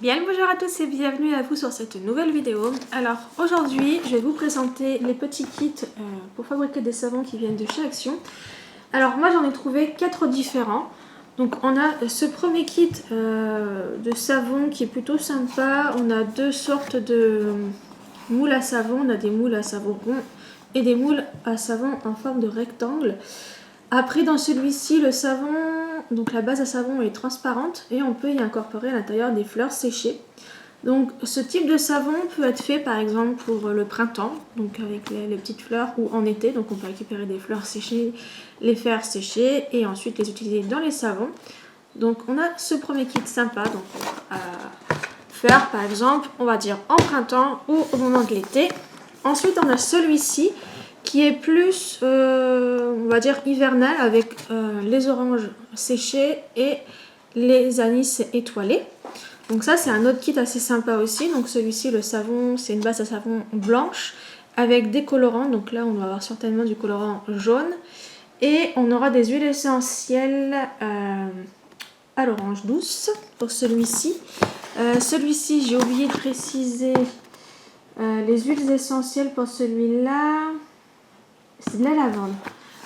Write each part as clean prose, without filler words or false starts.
Bien le bonjour à tous et bienvenue à vous sur cette nouvelle vidéo. Alors aujourd'hui je vais vous présenter les petits kits pour fabriquer des savons qui viennent de chez Action. Alors moi j'en ai trouvé 4 différents. Donc on a ce premier kit de savon qui est plutôt sympa. On a deux sortes de moules à savon. On a des moules à savon rond et des moules à savon en forme de rectangle. Après dans celui-ci le savon, donc la base à savon est transparente et on peut y incorporer à l'intérieur des fleurs séchées. Donc ce type de savon peut être fait par exemple pour le printemps, donc avec les petites fleurs, ou en été, donc on peut récupérer des fleurs séchées, les faire sécher et ensuite les utiliser dans les savons. Donc on a ce premier kit sympa, donc à faire par exemple, on va dire en printemps ou au moment de l'été. Ensuite on a celui-ci qui est plus, on va dire, hivernal avec les oranges séchées et les anis étoilés. Donc ça, c'est un autre kit assez sympa aussi. Donc celui-ci, le savon, c'est une base à savon blanche avec des colorants. Donc là, on va avoir certainement du colorant jaune. Et on aura des huiles essentielles à l'orange douce pour celui-ci. Celui-ci, j'ai oublié de préciser les huiles essentielles pour celui-là. C'est de la lavande.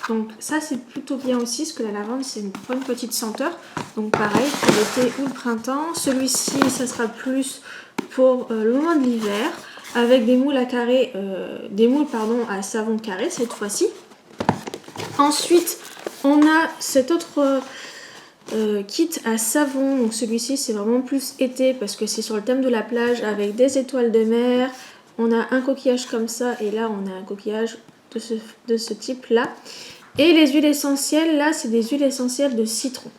Donc ça c'est plutôt bien aussi parce que la lavande c'est une bonne petite senteur. Donc pareil pour l'été ou le printemps. Celui-ci ça sera plus pour le moment de l'hiver avec des moules à carré, à savon carré cette fois-ci. Ensuite on a cet autre kit à savon. Donc celui-ci c'est vraiment plus été parce que c'est sur le thème de la plage avec des étoiles de mer. On a un coquillage comme ça et là on a un coquillage de ce type là. Et les huiles essentielles là c'est des huiles essentielles de citron.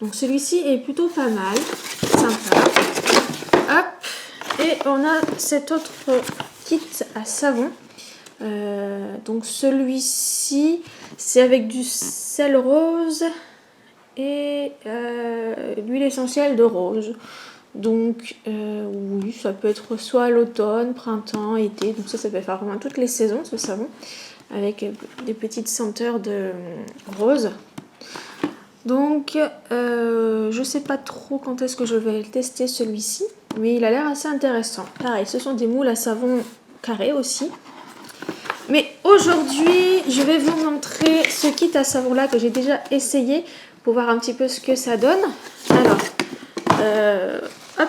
Donc celui-ci est plutôt pas mal, sympa. Hop. Et on a cet autre kit à savon. Donc celui-ci c'est avec du sel rose et l'huile essentielle de rose. Donc oui, ça peut être soit l'automne, printemps, été. Donc ça peut faire vraiment toutes les saisons ce savon. Avec des petites senteurs de rose. Donc je sais pas trop quand est-ce que je vais tester celui-ci. Mais il a l'air assez intéressant. Pareil, ce sont des moules à savon carré aussi. Mais aujourd'hui, je vais vous montrer ce kit à savon là que j'ai déjà essayé pour voir un petit peu ce que ça donne. Alors, hop,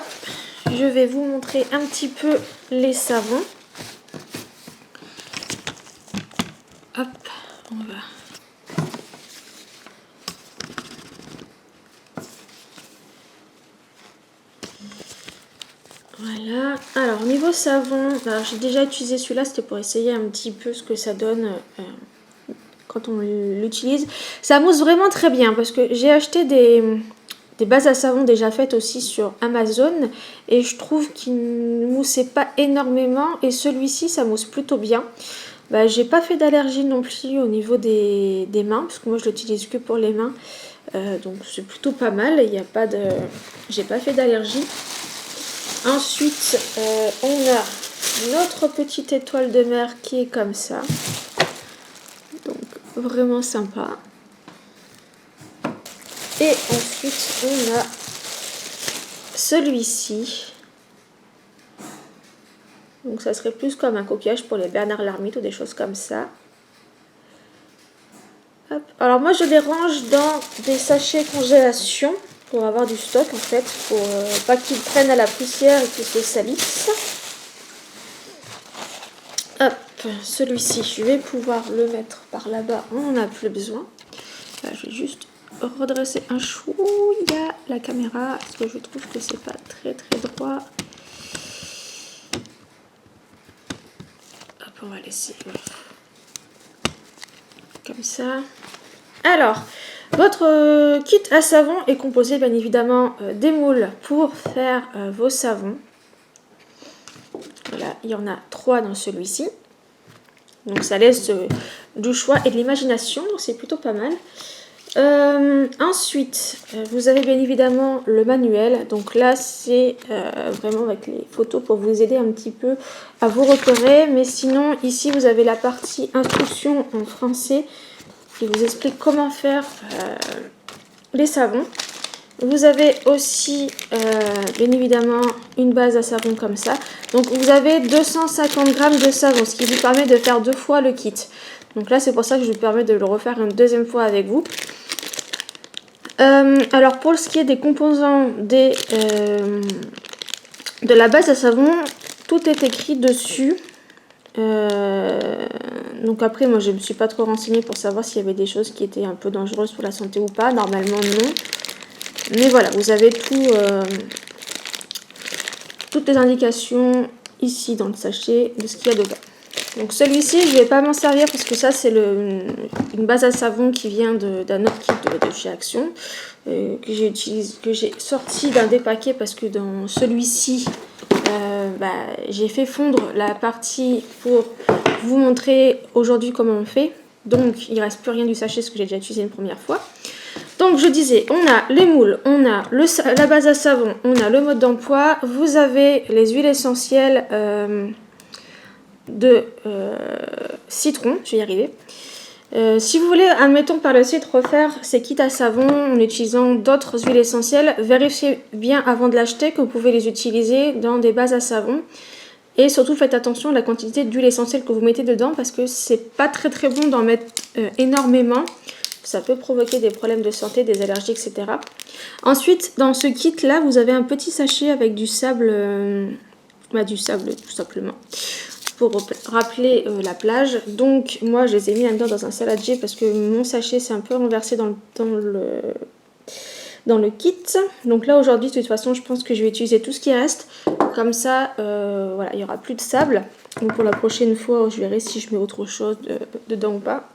je vais vous montrer un petit peu les savons. Hop, on va. Voilà. Alors, niveau savon, j'ai déjà utilisé celui-là, c'était pour essayer un petit peu ce que ça donne quand on l'utilise. Ça mousse vraiment très bien parce que j'ai acheté des bases à savon déjà faites aussi sur Amazon et je trouve qu'il ne moussait pas énormément et celui-ci ça mousse plutôt bien. J'ai pas fait d'allergie non plus au niveau des mains parce que moi je l'utilise que pour les mains, donc c'est plutôt pas mal. Il y a pas de, j'ai pas fait d'allergie. Ensuite on a notre petite étoile de mer qui est comme ça, donc vraiment sympa. Et ensuite on a celui-ci. Donc ça serait plus comme un coquillage pour les Bernard l'Ermite ou des choses comme ça. Hop. Alors moi je les range dans des sachets congélation pour avoir du stock en fait, pour pas qu'ils prennent à la poussière et qu'ils se salissent. Hop, celui-ci je vais pouvoir le mettre par là-bas, on n'en a plus besoin. Là, je vais juste redresser un chouïa la caméra parce que je trouve que c'est pas très droit. On va laisser comme ça. Alors, votre kit à savon est composé bien évidemment des moules pour faire vos savons. Voilà, il y en a 3 dans celui-ci. Donc ça laisse du choix et de l'imagination, donc c'est plutôt pas mal. Ensuite, vous avez bien évidemment le manuel. Donc là, c'est vraiment avec les photos pour vous aider un petit peu à vous repérer. Mais sinon, ici, vous avez la partie instruction en français qui vous explique comment faire les savons. vous avez aussi, bien évidemment, une base à savon comme ça. Donc, vous avez 250 grammes de savon, ce qui vous permet de faire 2 fois le kit. Donc là, c'est pour ça que je vous permets de le refaire une deuxième fois avec vous. Alors, pour ce qui est des composants de la base à savon, tout est écrit dessus. Donc après, moi, je ne me suis pas trop renseignée pour savoir s'il y avait des choses qui étaient un peu dangereuses pour la santé ou pas. Normalement, non. Mais voilà, vous avez toutes les indications ici dans le sachet de ce qu'il y a dedans. Donc celui-ci, je ne vais pas m'en servir parce que ça, c'est une base à savon qui vient d'un autre kit de chez Action. Que j'ai sorti d'un des paquets parce que dans celui-ci, j'ai fait fondre la partie pour vous montrer aujourd'hui comment on fait. Donc il ne reste plus rien du sachet, ce que j'ai déjà utilisé une première fois. Donc je disais, on a les moules, on a la base à savon, on a le mode d'emploi, vous avez les huiles essentielles de citron, je vais y arriver. Si vous voulez, admettons par le suite refaire ces kits à savon en utilisant d'autres huiles essentielles, vérifiez bien avant de l'acheter que vous pouvez les utiliser dans des bases à savon. Et surtout faites attention à la quantité d'huile essentielle que vous mettez dedans parce que c'est pas très bon d'en mettre énormément. Ça peut provoquer des problèmes de santé, des allergies, etc. Ensuite, dans ce kit là, vous avez un petit sachet avec du sable, du sable tout simplement. Pour rappeler la plage. Donc moi je les ai mis là-dedans dans un saladier parce que mon sachet s'est un peu renversé dans le kit. Donc là aujourd'hui de toute façon je pense que je vais utiliser tout ce qui reste. Comme ça voilà, il n'y aura plus de sable. Donc pour la prochaine fois je verrai si je mets autre chose dedans ou pas.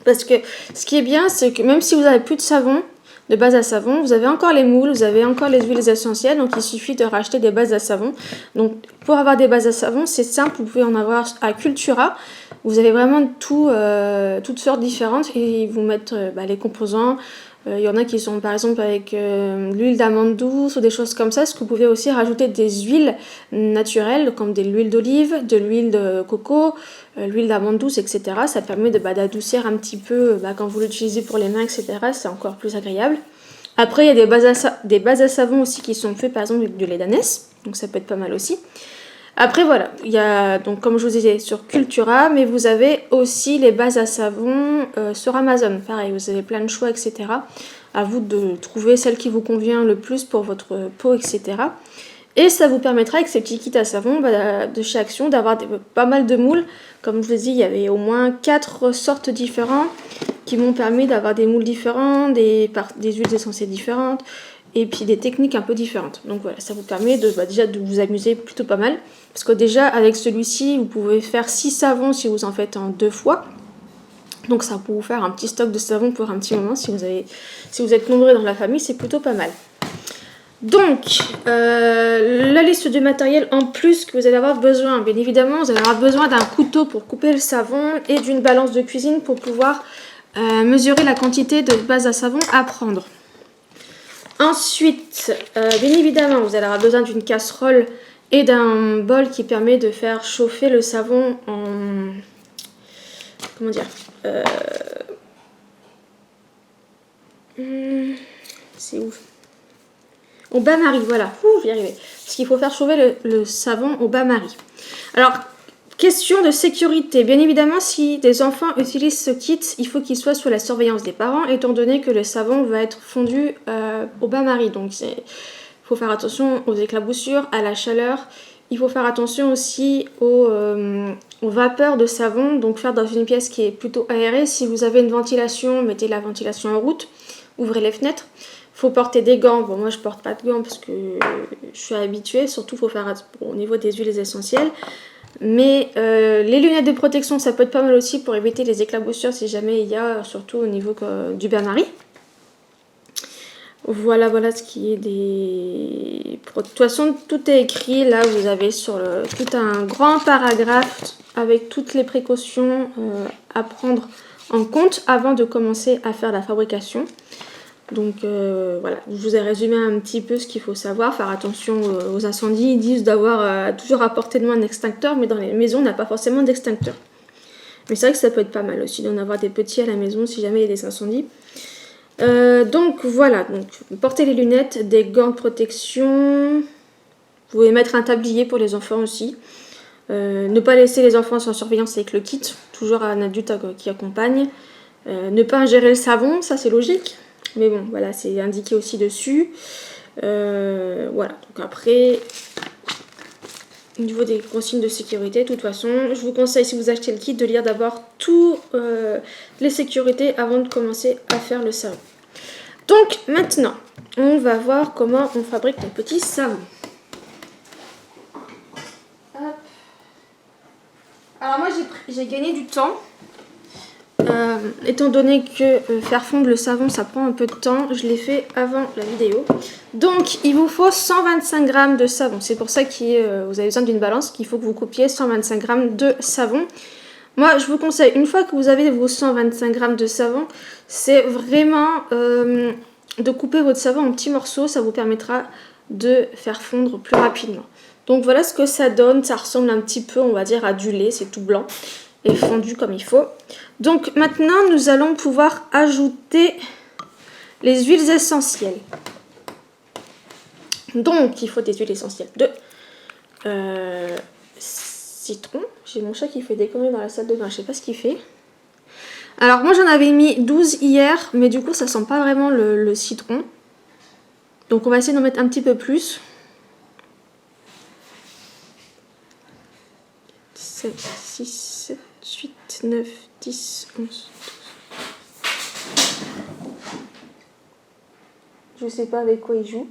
Parce que ce qui est bien c'est que même si vous n'avez plus de savon, de base à savon, vous avez encore les moules, vous avez encore les huiles essentielles, donc il suffit de racheter des bases à savon. Donc pour avoir des bases à savon, c'est simple, vous pouvez en avoir à Cultura. Vous avez vraiment toutes sortes différentes et ils vous mettent les composants. Il y en a qui sont par exemple avec l'huile d'amande douce ou des choses comme ça. Ce que vous pouvez aussi rajouter des huiles naturelles comme de l'huile d'olive, de l'huile de coco, l'huile d'amande douce, etc. Ça permet d'adoucir un petit peu quand vous l'utilisez pour les mains, etc. C'est encore plus agréable. Après, il y a des bases à savon aussi qui sont faites par exemple avec du lait d'ânesse. Donc ça peut être pas mal aussi. Après voilà, il y a donc comme je vous disais sur Cultura, mais vous avez aussi les bases à savon sur Amazon. Pareil, vous avez plein de choix, etc. À vous de trouver celle qui vous convient le plus pour votre peau, etc. Et ça vous permettra avec ces petits kits à savon de chez Action d'avoir pas mal de moules. Comme je vous ai dit, il y avait au moins 4 sortes différentes qui m'ont permis d'avoir des moules différents, des huiles essentielles différentes. Et puis des techniques un peu différentes. Donc voilà, ça vous permet déjà de vous amuser plutôt pas mal. Parce que déjà, avec celui-ci, vous pouvez faire 6 savons si vous en faites en 2 fois. Donc ça peut vous faire un petit stock de savon pour un petit moment. Si vous êtes nombreux dans la famille, c'est plutôt pas mal. Donc, la liste du matériel en plus que vous allez avoir besoin. Bien évidemment, vous allez avoir besoin d'un couteau pour couper le savon et d'une balance de cuisine pour pouvoir mesurer la quantité de base à savon à prendre. Ensuite, bien évidemment, vous allez avoir besoin d'une casserole et d'un bol qui permet de faire chauffer le savon en... Comment dire c'est ouf. Au bain-marie, voilà. J'y arrivais. Parce qu'il faut faire chauffer le savon au bain-marie. Alors, question de sécurité. Bien évidemment, si des enfants utilisent ce kit, il faut qu'il soit sous la surveillance des parents, étant donné que le savon va être fondu au bain-marie. Donc, il faut faire attention aux éclaboussures, à la chaleur. Il faut faire attention aussi aux vapeurs de savon. Donc, faire dans une pièce qui est plutôt aérée. Si vous avez une ventilation, mettez la ventilation en route. Ouvrez les fenêtres. Il faut porter des gants. Bon, moi, je porte pas de gants parce que je suis habituée. Surtout, il faut faire au niveau des huiles essentielles. Mais les lunettes de protection, ça peut être pas mal aussi pour éviter les éclaboussures si jamais il y a, surtout au niveau du bain-marie. Voilà ce qui est des... De toute façon, tout est écrit. Là, vous avez tout un grand paragraphe avec toutes les précautions à prendre en compte avant de commencer à faire la fabrication. Donc voilà, je vous ai résumé un petit peu ce qu'il faut savoir, faire attention aux incendies. Ils disent d'avoir toujours à portée de main un extincteur, mais dans les maisons, on n'a pas forcément d'extincteur. Mais c'est vrai que ça peut être pas mal aussi d'en avoir des petits à la maison si jamais il y a des incendies. Donc voilà, donc portez les lunettes, des gants de protection. Vous pouvez mettre un tablier pour les enfants aussi. Ne pas laisser les enfants sans surveillance avec le kit, toujours un adulte qui accompagne. Ne pas ingérer le savon, ça c'est logique. Mais bon, voilà, c'est indiqué aussi dessus. Voilà, donc après, au niveau des consignes de sécurité, de toute façon, je vous conseille, si vous achetez le kit, de lire d'abord toutes les sécurités avant de commencer à faire le savon. Donc maintenant, on va voir comment on fabrique mon petit savon. Hop. Alors moi, j'ai gagné du temps. Étant donné que faire fondre le savon ça prend un peu de temps, je l'ai fait avant la vidéo. Donc il vous faut 125 g de savon. C'est pour ça que vous avez besoin d'une balance, qu'il faut que vous coupiez 125 g de savon. Moi je vous conseille, une fois que vous avez vos 125 g de savon, c'est vraiment de couper votre savon en petits morceaux. Ça vous permettra de faire fondre plus rapidement. Donc voilà ce que ça donne. Ça ressemble un petit peu, on va dire, à du lait. C'est tout blanc et fondu comme il faut. Donc maintenant nous allons pouvoir ajouter les huiles essentielles. Donc il faut des huiles essentielles de citron. J'ai mon chat qui fait des conneries dans la salle de bain, je sais pas ce qu'il fait. Alors moi j'en avais mis 12 hier, mais du coup ça sent pas vraiment le citron. Donc on va essayer d'en mettre un petit peu plus. 7, 6, 7, 8, 9, 10, 11, 12. Je sais pas avec quoi il joue.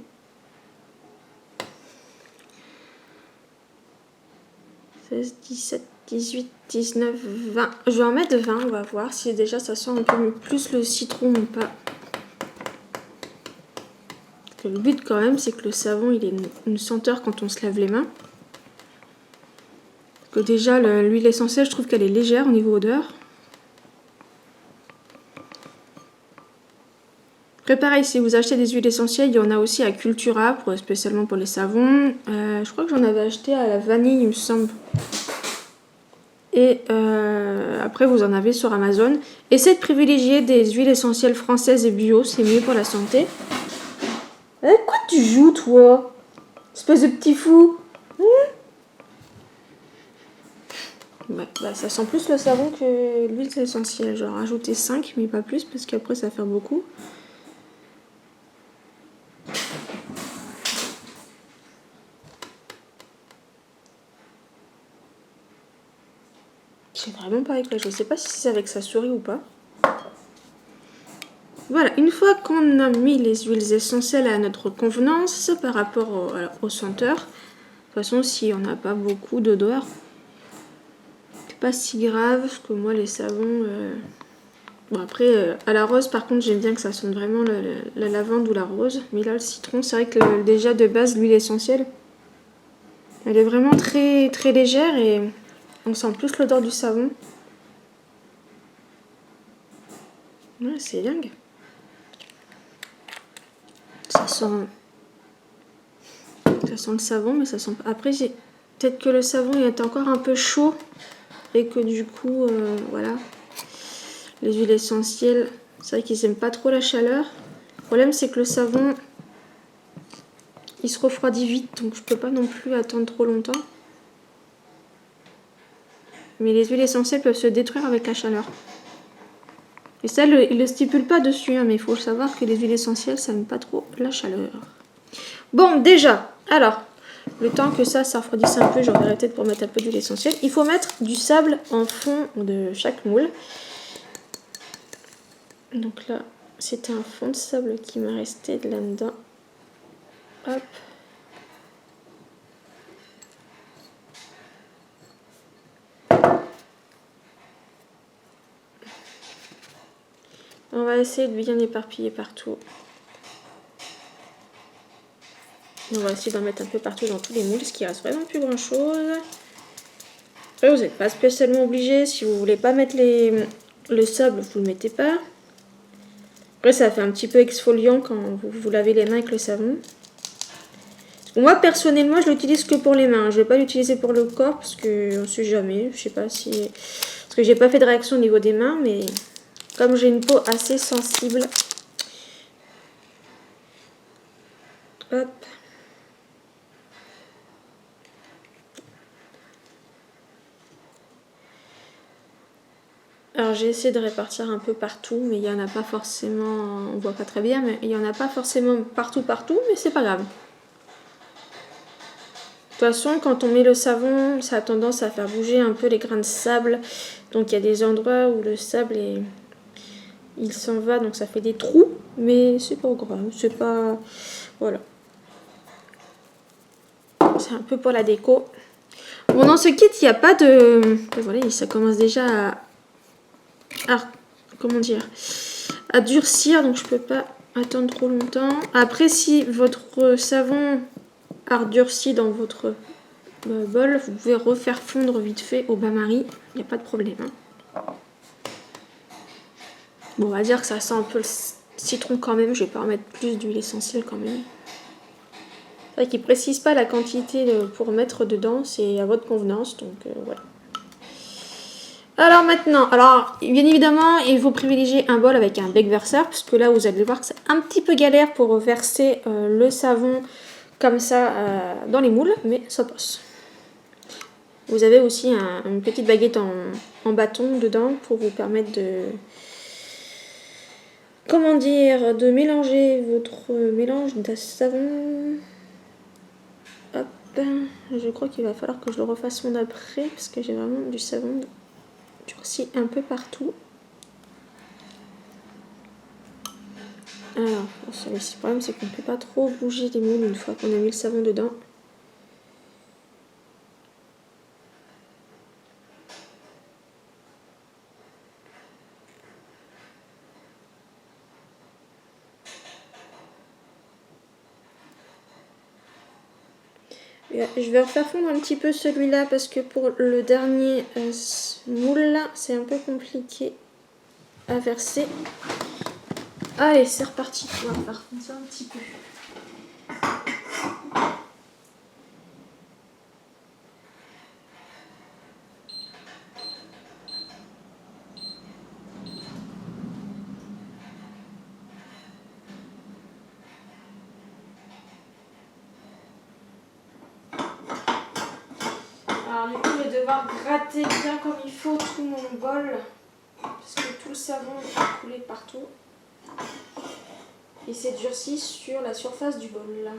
16, 17, 18, 19, 20. Je vais en mettre 20, on va voir si déjà ça sent un peu plus le citron ou pas. Parce que le but quand même, c'est que le savon il ait une senteur quand on se lave les mains. Que déjà l'huile essentielle, je trouve qu'elle est légère au niveau odeur. Après pareil, si vous achetez des huiles essentielles, il y en a aussi à Cultura, spécialement pour les savons. Je crois que j'en avais acheté à la vanille, il me semble. Et après, vous en avez sur Amazon. Essayez de privilégier des huiles essentielles françaises et bio, c'est mieux pour la santé. Quoi tu joues, toi? Espèce de petit fou. Ouais, bah, ça sent plus le savon que l'huile essentielle. J'en ai rajouté 5, mais pas plus, parce qu'après ça va faire beaucoup. Je sais vraiment pas avec quoi. Je sais pas si c'est avec sa souris ou pas. Voilà, une fois qu'on a mis les huiles essentielles à notre convenance par rapport au senteur, de toute façon, si on n'a pas beaucoup d'odeur, c'est pas si grave, parce que moi, les savons... Bon, après, à la rose, par contre, j'aime bien que ça sente vraiment la lavande ou la rose. Mais là, le citron, c'est vrai que déjà, de base, l'huile essentielle, elle est vraiment très, très légère et on sent plus l'odeur du savon. Ouais, c'est dingue. Ça sent le savon, mais ça sent pas. Après, peut-être que le savon est encore un peu chaud et que du coup, voilà. Les huiles essentielles, c'est vrai qu'ils n'aiment pas trop la chaleur. Le problème, c'est que le savon, il se refroidit vite, donc je peux pas non plus attendre trop longtemps. Mais les huiles essentielles peuvent se détruire avec la chaleur. Et ça, il le stipule pas dessus, hein, mais il faut savoir que les huiles essentielles, ça n'aime pas trop la chaleur. Bon, déjà, alors, le temps que ça refroidisse un peu, j'en verrai peut-être pour mettre un peu d'huile essentielle. Il faut mettre du sable en fond de chaque moule. Donc là, c'était un fond de sable qui m'a resté de là-dedans. Hop. On va essayer de bien éparpiller partout. On va essayer d'en mettre un peu partout dans tous les moules, parce qu'il reste vraiment plus grand chose. Après, vous n'êtes pas spécialement obligé. Si vous voulez pas mettre le sable, vous le mettez pas. Après, ça fait un petit peu exfoliant quand vous lavez les mains avec le savon. Moi, personnellement, je l'utilise que pour les mains. Je ne vais pas l'utiliser pour le corps, parce qu'on ne sait jamais. Je sais pas si... Parce que j'ai pas fait de réaction au niveau des mains, mais comme j'ai une peau assez sensible, Hop. Alors j'ai essayé de répartir un peu partout, mais il n'y en a pas forcément, on voit pas très bien, mais il n'y en a pas forcément partout, mais c'est pas grave. De toute façon, quand on met le savon, ça a tendance à faire bouger un peu les grains de sable. Donc il y a des endroits où le sable il s'en va, donc ça fait des trous, mais c'est pas grave, c'est pas... Voilà. C'est un peu pour la déco. Bon, dans ce kit, il n'y a pas de... Voilà, ça commence déjà comment dire, à durcir, donc je peux pas attendre trop longtemps. Après, si votre savon a durci dans votre bol, vous pouvez refaire fondre vite fait au bain-marie, il n'y a pas de problème. Hein. Bon, on va dire que ça sent un peu le citron quand même, je vais pas remettre plus d'huile essentielle quand même. C'est vrai qu'ils précisent pas la quantité pour mettre dedans, c'est à votre convenance, donc voilà. Alors maintenant, bien évidemment, il faut privilégier un bol avec un bec verseur, parce que là vous allez voir que c'est un petit peu galère pour verser le savon comme ça dans les moules, mais ça passe. Vous avez aussi une petite baguette en bâton dedans pour vous permettre de... Comment dire, de mélanger votre mélange de savon. Hop, je crois qu'il va falloir que je le refasse mon après, parce que j'ai vraiment du savon durci un peu partout. Alors, le problème c'est qu'on ne peut pas trop bouger les moules une fois qu'on a mis le savon dedans. Je vais refaire fondre un petit peu celui-là parce que pour le dernier moule là, c'est un peu compliqué à verser. Allez, c'est reparti. On va faire fondre ça un petit peu. Alors du coup, je vais devoir gratter bien comme il faut tout mon bol parce que tout le savon est coulé partout. Et c'est durci sur la surface du bol là.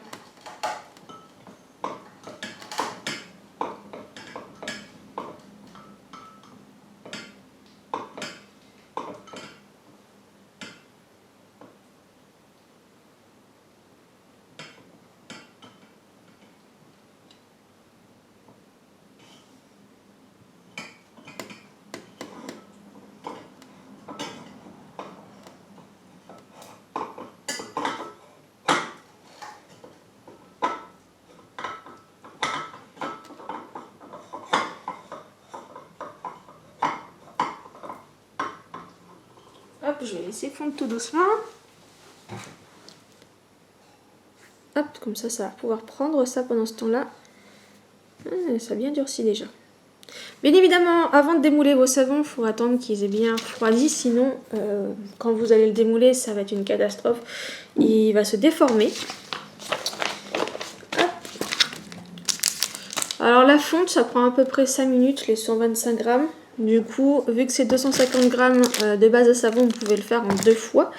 Hop, je vais laisser fondre tout doucement. Hop, comme ça va pouvoir prendre ça pendant ce temps-là. Ça a bien durci déjà. Bien évidemment, avant de démouler vos savons, il faut attendre qu'ils aient bien refroidi, sinon quand vous allez le démouler, ça va être une catastrophe. Il va se déformer. Hop. Alors la fonte, ça prend à peu près 5 minutes, les 125 grammes. Du coup, vu que c'est 250 grammes de base de savon, vous pouvez le faire en 2 fois.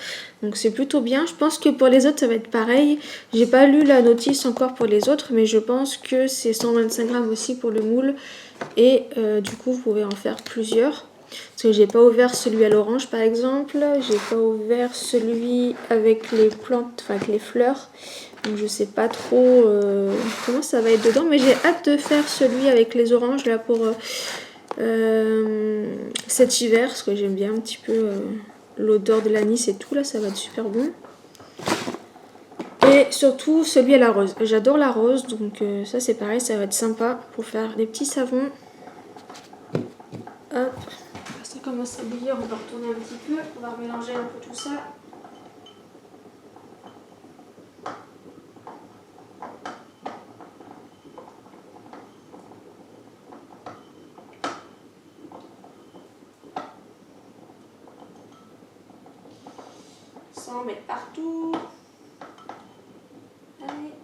Donc c'est plutôt bien. Je pense que pour les autres, ça va être pareil. J'ai pas lu la notice encore pour les autres, mais je pense que c'est 125 grammes aussi pour le moule. Et du coup, vous pouvez en faire plusieurs. Parce que j'ai pas ouvert celui à l'orange par exemple. J'ai pas ouvert celui avec les plantes, enfin avec les fleurs. Donc je sais pas trop comment ça va être dedans. Mais j'ai hâte de faire celui avec les oranges là pour... cet hiver, parce que j'aime bien un petit peu l'odeur de l'anis et tout, là ça va être super bon. Et surtout celui à la rose, j'adore la rose, donc ça c'est pareil, ça va être sympa pour faire des petits savons. Hop, ça commence à bouillir, on va retourner un petit peu, on va mélanger un peu tout ça. Sans en mettre partout. Allez.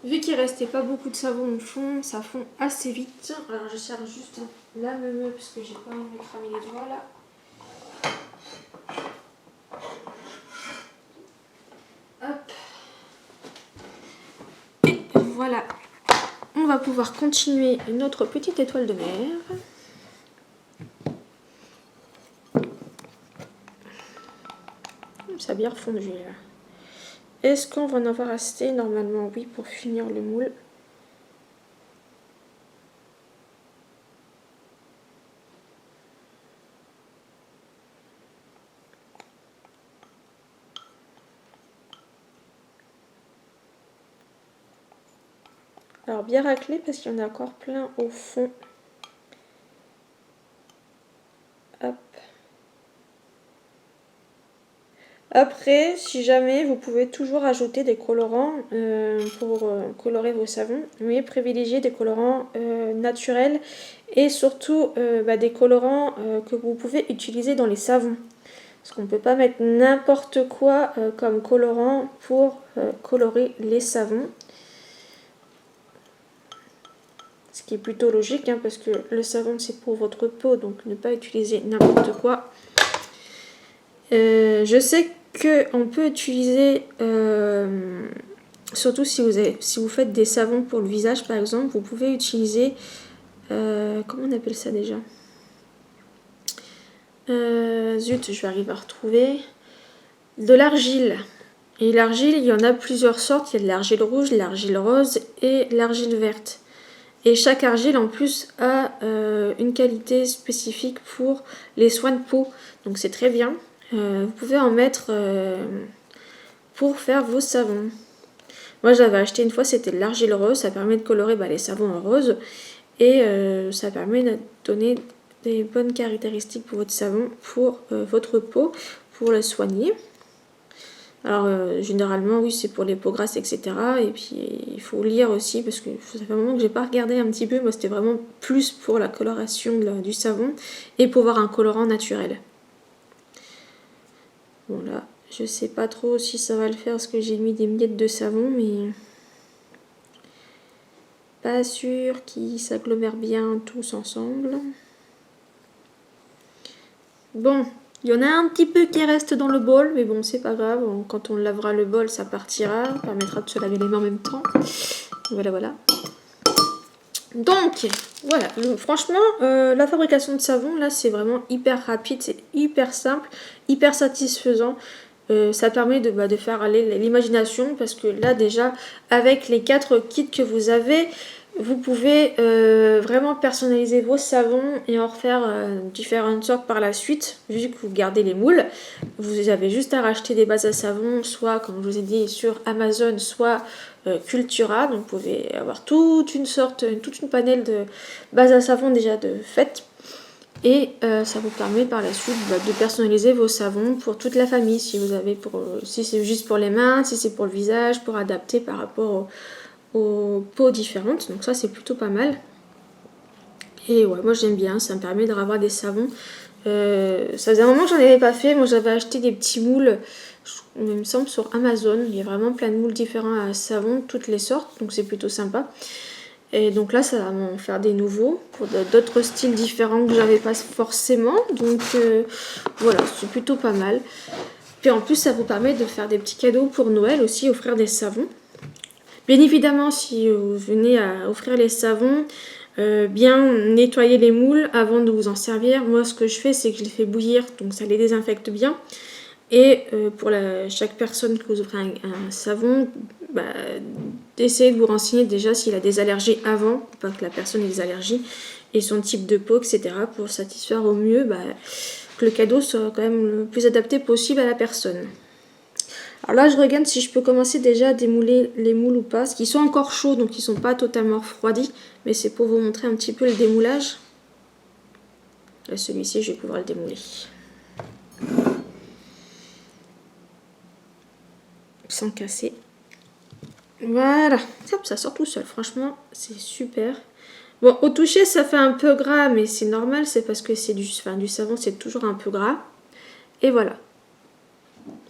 Vu qu'il restait pas beaucoup de savon au fond, ça fond assez vite. Alors je serre juste la meule parce que j'ai pas envie de cramer les doigts là. Hop. Et voilà. On va pouvoir continuer notre petite étoile de mer. Ça a bien refondu là. Est-ce qu'on va en avoir assez? Normalement oui, pour finir le moule. Alors bien raclé parce qu'il y en a encore plein au fond. Hop. Après, si jamais, vous pouvez toujours ajouter des colorants pour colorer vos savons. Mais privilégiez des colorants naturels et surtout des colorants que vous pouvez utiliser dans les savons. Parce qu'on ne peut pas mettre n'importe quoi comme colorant pour colorer les savons. Ce qui est plutôt logique hein, parce que le savon c'est pour votre peau, donc ne pas utiliser n'importe quoi. Je sais qu'on peut utiliser, surtout si vous faites des savons pour le visage par exemple, vous pouvez utiliser, comment on appelle ça déjà? Zut, je vais arriver à retrouver. De l'argile. Et l'argile, il y en a plusieurs sortes. Il y a de l'argile rouge, l'argile rose et l'argile verte. Et chaque argile en plus a une qualité spécifique pour les soins de peau. Donc c'est très bien. Vous pouvez en mettre pour faire vos savons. Moi j'avais acheté une fois, c'était de l'argile rose. Ça permet de colorer les savons en rose. Et ça permet de donner des bonnes caractéristiques pour votre savon, pour votre peau, pour la soigner. Alors généralement oui c'est pour les peaux grasses etc. Et puis il faut lire aussi parce que ça fait un moment que j'ai pas regardé un petit peu. Moi c'était vraiment plus pour la coloration du savon et pour avoir un colorant naturel. Bon là je sais pas trop si ça va le faire parce que j'ai mis des miettes de savon mais pas sûr qu'ils s'agglomèrent bien tous ensemble. Bon. Il y en a un petit peu qui reste dans le bol, mais bon, c'est pas grave. Quand on lavera le bol, ça partira. Ça permettra de se laver les mains en même temps. Voilà, voilà. Donc, voilà. Franchement, la fabrication de savon, là, c'est vraiment hyper rapide. C'est hyper simple, hyper satisfaisant. Ça permet de faire aller l'imagination parce que là, déjà, avec les 4 kits que vous avez, vous pouvez vraiment personnaliser vos savons et en refaire différentes sortes par la suite, vu que vous gardez les moules. Vous avez juste à racheter des bases à savon, soit, comme je vous ai dit, sur Amazon, soit Cultura. Donc vous pouvez avoir toute une panelle de bases à savon déjà de faites. Et ça vous permet par la suite de personnaliser vos savons pour toute la famille. Si c'est juste pour les mains, si c'est pour le visage, pour adapter par rapport aux peaux différentes. Donc ça c'est plutôt pas mal. Et ouais, moi j'aime bien, ça me permet de revoir des savons. Ça faisait un moment que j'en avais pas fait. Moi j'avais acheté des petits moules, il me semble sur Amazon. Il y a vraiment plein de moules différents à savon, toutes les sortes. Donc c'est plutôt sympa. Et donc là, ça va m'en faire des nouveaux pour d'autres styles différents que j'avais pas forcément. Donc voilà, c'est plutôt pas mal. Puis en plus, ça vous permet de faire des petits cadeaux pour Noël aussi, offrir des savons. Bien évidemment, si vous venez à offrir les savons, bien nettoyer les moules avant de vous en servir. Moi, ce que je fais, c'est que je les fais bouillir, donc ça les désinfecte bien. Et pour chaque personne que vous offrez un savon, essayez de vous renseigner déjà s'il a des allergies avant, pas que la personne ait des allergies, et son type de peau, etc. pour satisfaire au mieux que le cadeau soit quand même le plus adapté possible à la personne. Alors là, je regarde si je peux commencer déjà à démouler les moules ou pas, parce qu'ils sont encore chauds, donc ils ne sont pas totalement refroidis, mais c'est pour vous montrer un petit peu le démoulage. Là, celui-ci, je vais pouvoir le démouler. Sans casser. Voilà, hop, ça sort tout seul, franchement c'est super. Bon, au toucher ça fait un peu gras, mais c'est normal, c'est parce que c'est du savon, c'est toujours un peu gras. Et voilà.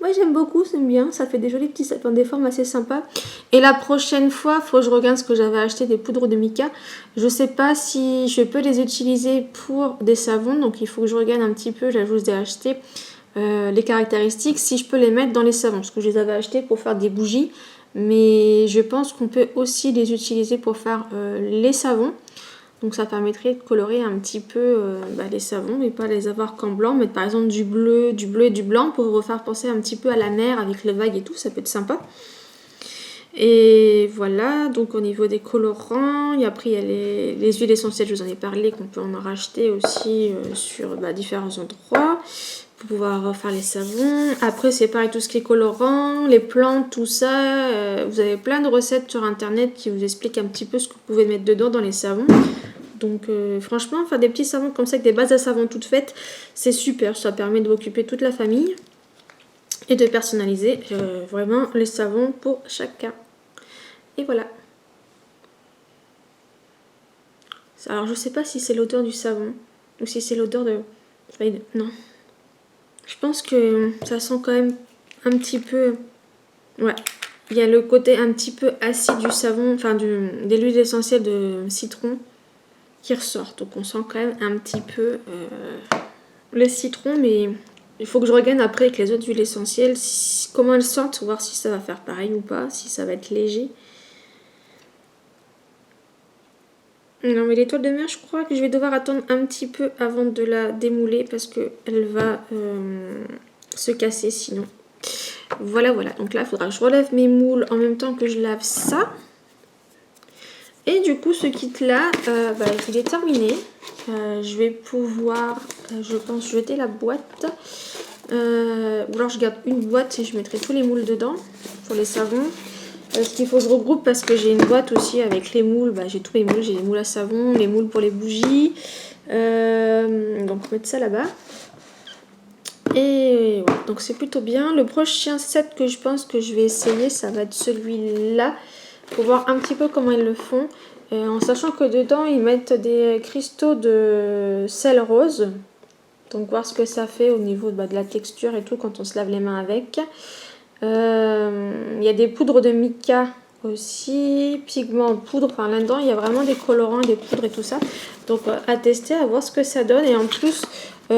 Ouais, j'aime beaucoup, c'est bien. Ça fait des jolis petits, enfin, des formes assez sympas. Et la prochaine fois, il faut que je regarde ce que j'avais acheté, des poudres de mica. Je sais pas si je peux les utiliser pour des savons. Donc il faut que je regarde un petit peu, là je vous ai acheté les caractéristiques. Si je peux les mettre dans les savons. Parce que je les avais achetés pour faire des bougies. Mais je pense qu'on peut aussi les utiliser pour faire les savons. Donc ça permettrait de colorer un petit peu les savons et pas les avoir qu'en blanc. Mettre par exemple du bleu et du blanc pour refaire penser un petit peu à la mer avec les vagues et tout, ça peut être sympa. Et voilà, donc au niveau des colorants, et après il y a les huiles essentielles, je vous en ai parlé, qu'on peut en racheter aussi sur différents endroits pour pouvoir faire les savons. Après c'est pareil, tout ce qui est colorant, les plantes, tout ça, vous avez plein de recettes sur internet qui vous expliquent un petit peu ce que vous pouvez mettre dedans dans les savons. Donc franchement, faire des petits savons comme ça avec des bases à savon toutes faites, c'est super. Ça permet de occuper toute la famille et de personnaliser vraiment les savons pour chacun. Et voilà. Alors je sais pas si c'est l'odeur du savon ou si c'est l'odeur de... Non. Je pense que ça sent quand même un petit peu... Ouais. Il y a le côté un petit peu acide du savon, enfin des huiles essentielles de citron qui ressortent. Donc on sent quand même un petit peu le citron, mais il faut que je regarde après avec les autres huiles essentielles comment elles sortent, voir si ça va faire pareil ou pas, si ça va être léger. Non mais l'étoile de mer, je crois que je vais devoir attendre un petit peu avant de la démouler parce qu'elle va se casser sinon. Voilà, donc là il faudra que je relève mes moules en même temps que je lave ça. Et du coup ce kit là, il est terminé. Je vais pouvoir, je pense, jeter la boîte. Ou alors je garde une boîte et je mettrai tous les moules dedans pour les savons. Ce qu'il faut que je regroupe parce que j'ai une boîte aussi avec les moules. J'ai tous mes moules, j'ai les moules à savon, les moules pour les bougies. Donc on va mettre ça là-bas. Et voilà, donc c'est plutôt bien. Le prochain set que je pense que je vais essayer, ça va être celui-là. Pour voir un petit peu comment ils le font. En sachant que dedans, ils mettent des cristaux de sel rose. Donc voir ce que ça fait au niveau de la texture et tout quand on se lave les mains avec. Il y a des poudres de mica aussi, pigments en poudre. Enfin là-dedans, il y a vraiment des colorants, des poudres et tout ça. Donc à tester, à voir ce que ça donne. Et en plus,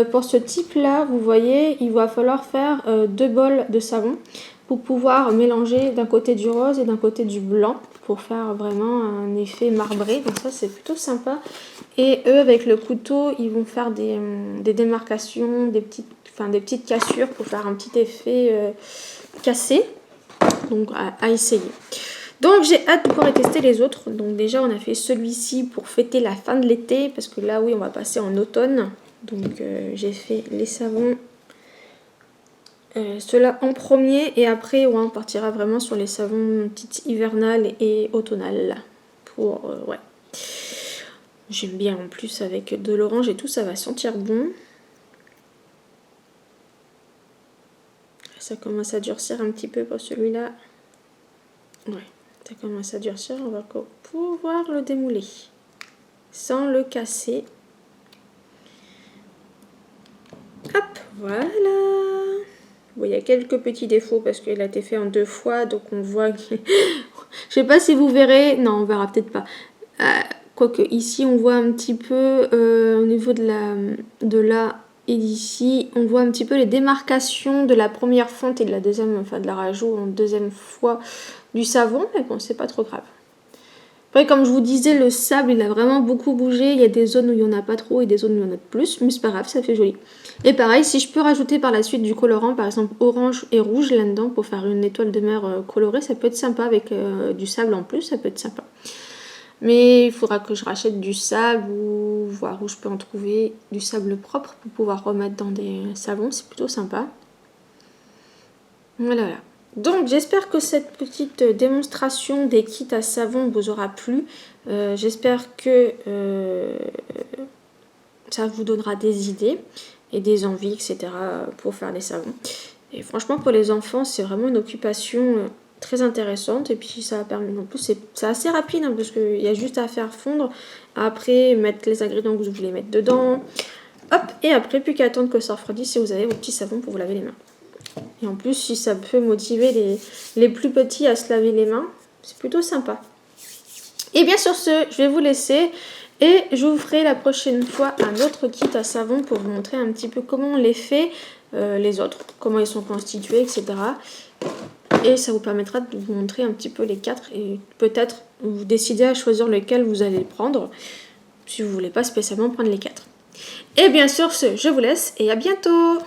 pour ce type-là, vous voyez, il va falloir faire 2 bols de savon pour pouvoir mélanger d'un côté du rose et d'un côté du blanc pour faire vraiment un effet marbré. Donc ça, c'est plutôt sympa. Et eux, avec le couteau, ils vont faire des démarcations, des petites cassures pour faire un petit effet cassé. Donc à essayer. Donc j'ai hâte de pouvoir tester les autres. Donc déjà, on a fait celui-ci pour fêter la fin de l'été parce que là, oui, on va passer en automne. Donc j'ai fait les savons. Ceux-là en premier et après on partira vraiment sur les savons petites hivernales et automnales pour ouais, j'aime bien en plus avec de l'orange et tout, ça va sentir bon. Ça commence à durcir un petit peu pour celui-là. Ouais, ça commence à durcir, on va pouvoir le démouler sans le casser. Hop, voilà. Bon, il y a quelques petits défauts parce qu'il a été fait en 2 fois, donc on voit que... Je sais pas si vous verrez, non on verra peut-être pas. Quoique ici on voit un petit peu au niveau de là et d'ici, on voit un petit peu les démarcations de la première fonte et de la deuxième, enfin de la rajout en deuxième fois du savon, mais bon c'est pas trop grave. Après, comme je vous disais, le sable, il a vraiment beaucoup bougé. Il y a des zones où il n'y en a pas trop et des zones où il y en a plus. Mais c'est pas grave, ça fait joli. Et pareil, si je peux rajouter par la suite du colorant, par exemple orange et rouge là-dedans, pour faire une étoile de mer colorée, ça peut être sympa avec du sable en plus, ça peut être sympa. Mais il faudra que je rachète du sable ou voir où je peux en trouver du sable propre pour pouvoir remettre dans des savons. C'est plutôt sympa. Voilà. Donc j'espère que cette petite démonstration des kits à savon vous aura plu. J'espère que ça vous donnera des idées et des envies, etc. pour faire des savons. Et franchement pour les enfants c'est vraiment une occupation très intéressante. Et puis ça permet, en plus c'est assez rapide parce qu'il y a juste à faire fondre. Après mettre les ingrédients que vous voulez mettre dedans. Hop, et après plus qu'à attendre que ça refroidisse et vous avez vos petits savons pour vous laver les mains. Et en plus, si ça peut motiver les plus petits à se laver les mains, c'est plutôt sympa. Et bien sur ce, je vais vous laisser et je vous ferai la prochaine fois un autre kit à savon pour vous montrer un petit peu comment on les fait, les autres, comment ils sont constitués, etc. Et ça vous permettra de vous montrer un petit peu les 4 et peut-être vous décider à choisir lequel vous allez prendre si vous ne voulez pas spécialement prendre les 4. Et bien sur ce, je vous laisse et à bientôt!